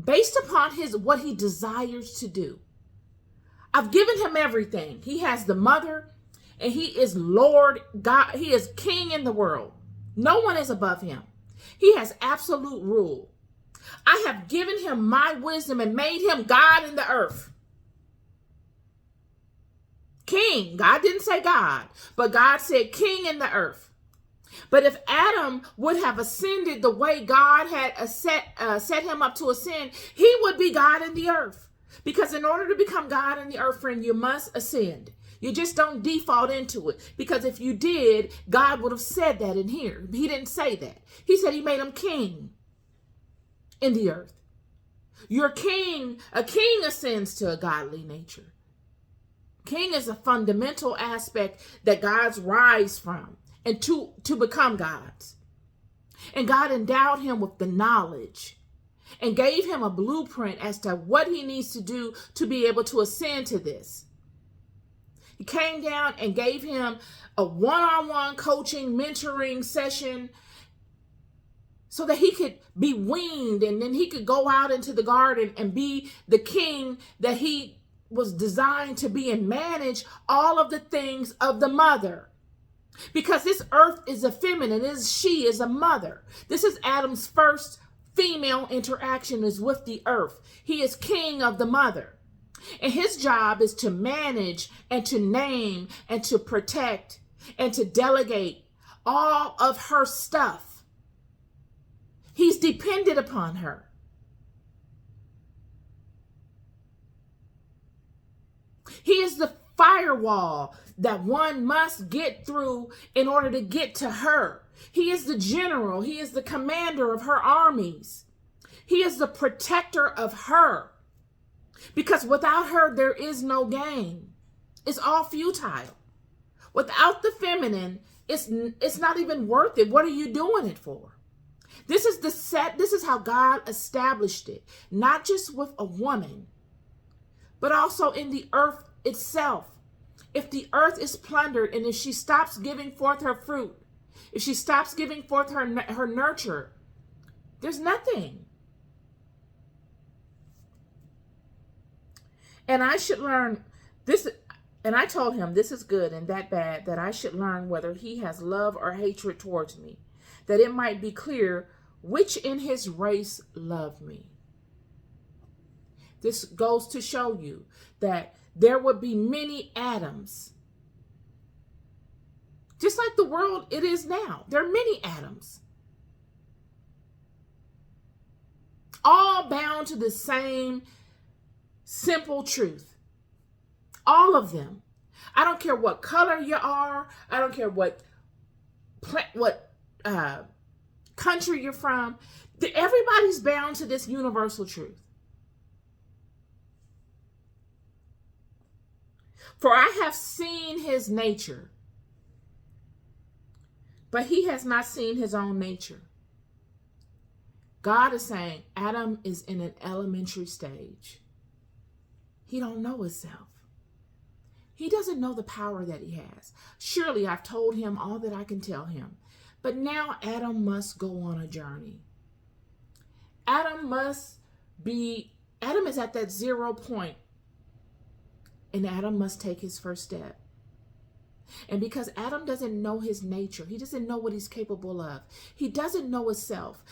based upon what he desires to do. I've given him everything. He has the mother, and he is Lord God. He is king in the world. No one is above him. He has absolute rule. I have given him my wisdom and made him God in the earth. King. God didn't say God, but God said king in the earth. But if Adam would have ascended the way God had set him up to ascend, he would be God in the earth. Because in order to become God in the earth, friend, you must ascend. You just don't default into it. Because if you did, God would have said that in here. He didn't say that. He said he made him king in the earth. Your king, a king ascends to a godly nature. King is a fundamental aspect that God's rise from and to become God's. And God endowed him with the knowledge and gave him a blueprint as to what he needs to do to be able to ascend to this. He came down and gave him a one-on-one coaching, mentoring session so that he could be weaned and then he could go out into the garden and be the king that he was designed to be and manage all of the things of the mother. Because this earth is a feminine, she is a mother. This is Adam's first female interaction is with the earth. He is king of the mother. And his job is to manage and to name and to protect and to delegate all of her stuff. He's dependent upon her. He is the firewall that one must get through in order to get to her. He is the general. He is the commander of her armies. He is the protector of her. Because without her, there is no gain. It's all futile. Without the feminine, it's not even worth it. What are you doing it for? This is how God established it. Not just with a woman, but also in the earth itself. If the earth is plundered and if she stops giving forth her fruit, if she stops giving forth her nurture, there's nothing. And I should learn this, and I told him this is good and that bad, that I should learn whether he has love or hatred towards me, that it might be clear which in his race love me. This goes to show you that there would be many Adams. Just like the world it is now. There are many Adams. All bound to the same simple truth. All of them. I don't care what color you are. I don't care what country you're from. Everybody's bound to this universal truth. For I have seen his nature, but he has not seen his own nature. God is saying Adam is in an elementary stage. He don't know himself. He doesn't know the power that he has. Surely I've told him all that I can tell him. But now Adam must go on a journey. Adam is at that 0 point. And Adam must take his first step. And because Adam doesn't know his nature, he doesn't know what he's capable of. He doesn't know himself.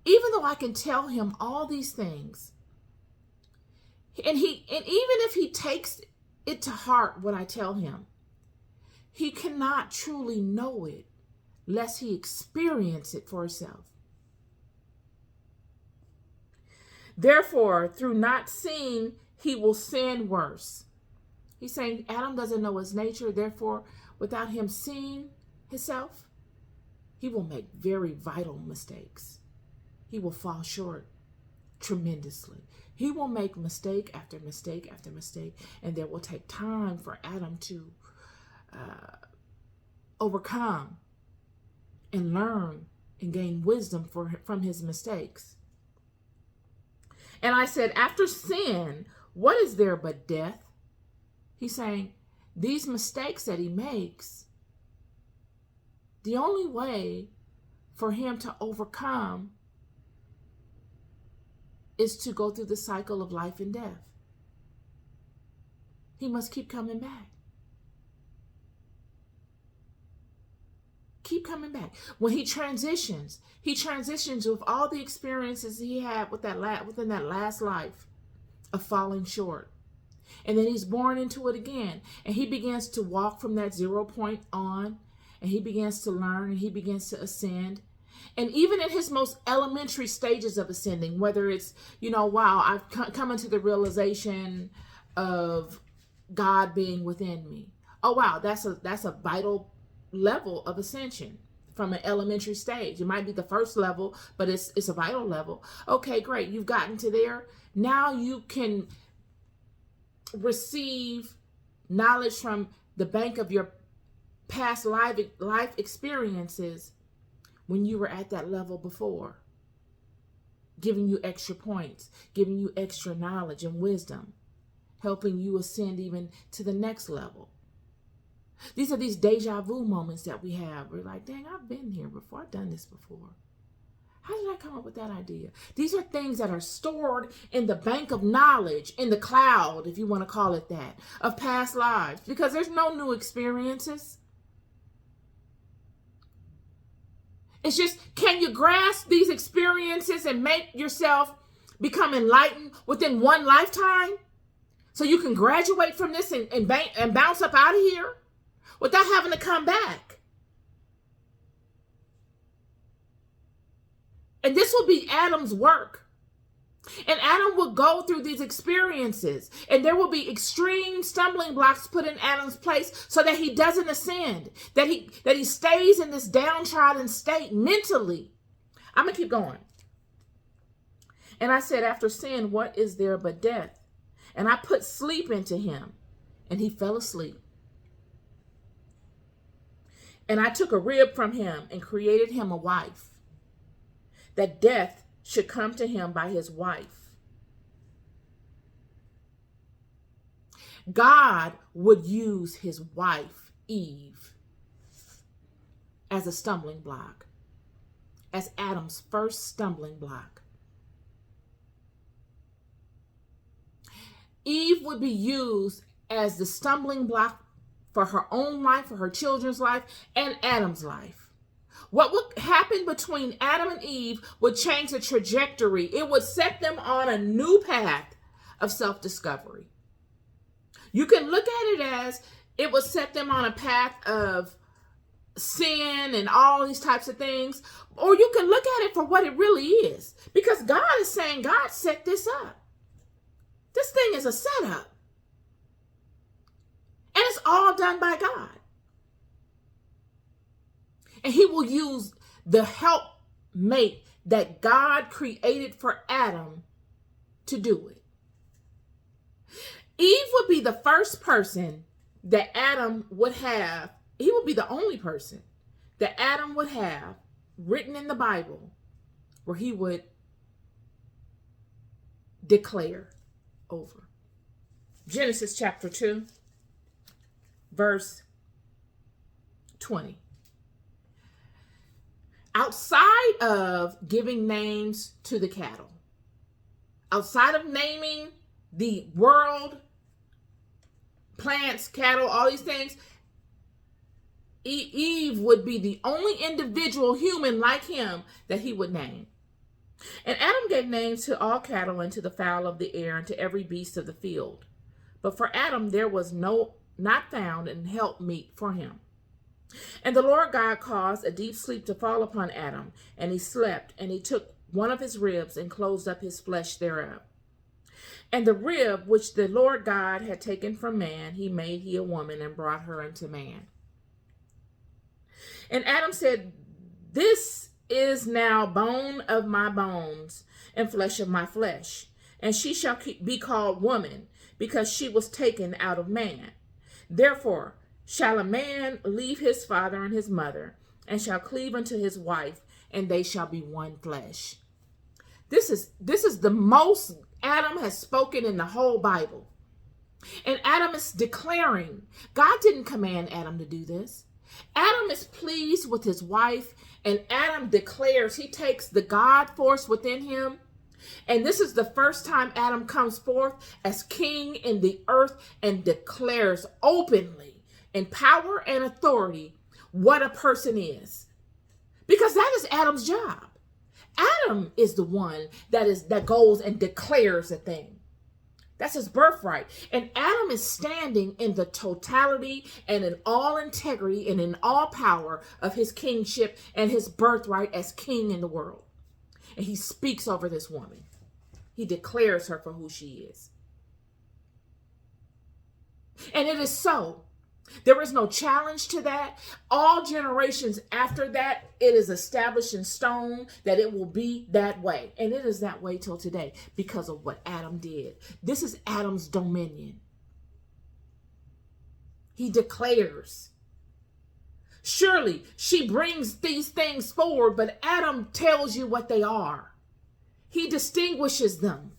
Even though I can tell him all these things, and even if he takes it to heart what I tell him, he cannot truly know it lest he experience it for himself. Therefore, through not seeing, he will sin worse. He's saying Adam doesn't know his nature. Therefore, without him seeing himself, he will make very vital mistakes. He will fall short tremendously. He will make mistake after mistake after mistake, and there will take time for Adam to overcome and learn and gain wisdom from his mistakes. And I said, after sin, what is there but death? He's saying these mistakes that he makes, the only way for him to overcome is to go through the cycle of life and death. He must keep coming back. Keep coming back. When he transitions with all the experiences he had with within that last life of falling short. And then he's born into it again. And he begins to walk from that 0 point on. And he begins to learn and he begins to ascend. And even in his most elementary stages of ascending, whether it's, wow, I've come into the realization of God being within me. Oh, wow, that's a vital level of ascension from an elementary stage. It might be the first level, but it's a vital level. Okay, great. You've gotten to there. Now you can receive knowledge from the bank of your past life experiences when you were at that level before, giving you extra points, giving you extra knowledge and wisdom, helping you ascend even to the next level. These are these deja vu moments that we have. We're like, dang, I've been here before. I've done this before. How did I come up with that idea? These are things that are stored in the bank of knowledge, in the cloud, if you want to call it that, of past lives, because there's no new experiences. It's just, can you grasp these experiences and make yourself become enlightened within one lifetime? So you can graduate from this and bounce up out of here without having to come back. And this will be Adam's work. And Adam will go through these experiences, and there will be extreme stumbling blocks put in Adam's place so that he doesn't ascend, that he stays in this downtrodden state mentally. I'm going to keep going. And I said, after sin, what is there but death? And I put sleep into him, and he fell asleep. And I took a rib from him and created him a wife, that death should come to him by his wife. God would use his wife, Eve, as a stumbling block, as Adam's first stumbling block. Eve would be used as the stumbling block for her own life, for her children's life, and Adam's life. What would happen between Adam and Eve would change the trajectory. It would set them on a new path of self-discovery. You can look at it as it would set them on a path of sin and all these types of things, or you can look at it for what it really is. Because God is saying, God set this up. This thing is a setup. And it's all done by God. And he will use the helpmate that God created for Adam to do it. Eve would be the first person that Adam would have. He would be the only person that Adam would have written in the Bible where he would declare over. Genesis chapter 2, verse 20. Outside of giving names to the cattle, outside of naming the world, plants, cattle, all these things, Eve would be the only individual human like him that he would name. And Adam gave names to all cattle and to the fowl of the air and to every beast of the field. But for Adam there was not found an helpmeet for him. And the Lord God caused a deep sleep to fall upon Adam, and he slept, and he took one of his ribs and closed up his flesh thereof. And the rib which the Lord God had taken from man, he made a woman and brought her unto man. And Adam said, this is now bone of my bones and flesh of my flesh, and she shall be called woman, because she was taken out of man. Therefore shall a man leave his father and his mother, and shall cleave unto his wife, and they shall be one flesh. This is the most Adam has spoken in the whole Bible. And Adam is declaring, God didn't command Adam to do this. Adam is pleased with his wife, and Adam declares, he takes the God force within him. And this is the first time Adam comes forth as king in the earth and declares openly in power and authority what a person is. Because that is Adam's job. Adam is the one that goes and declares a thing. That's his birthright. And Adam is standing in the totality and in all integrity and in all power of his kingship and his birthright as king in the world. And he speaks over this woman. He declares her for who she is. And it is so. There is no challenge to that. All generations after that, it is established in stone that it will be that way. And it is that way till today because of what Adam did. This is Adam's dominion. He declares. Surely she brings these things forward, but Adam tells you what they are. He distinguishes them.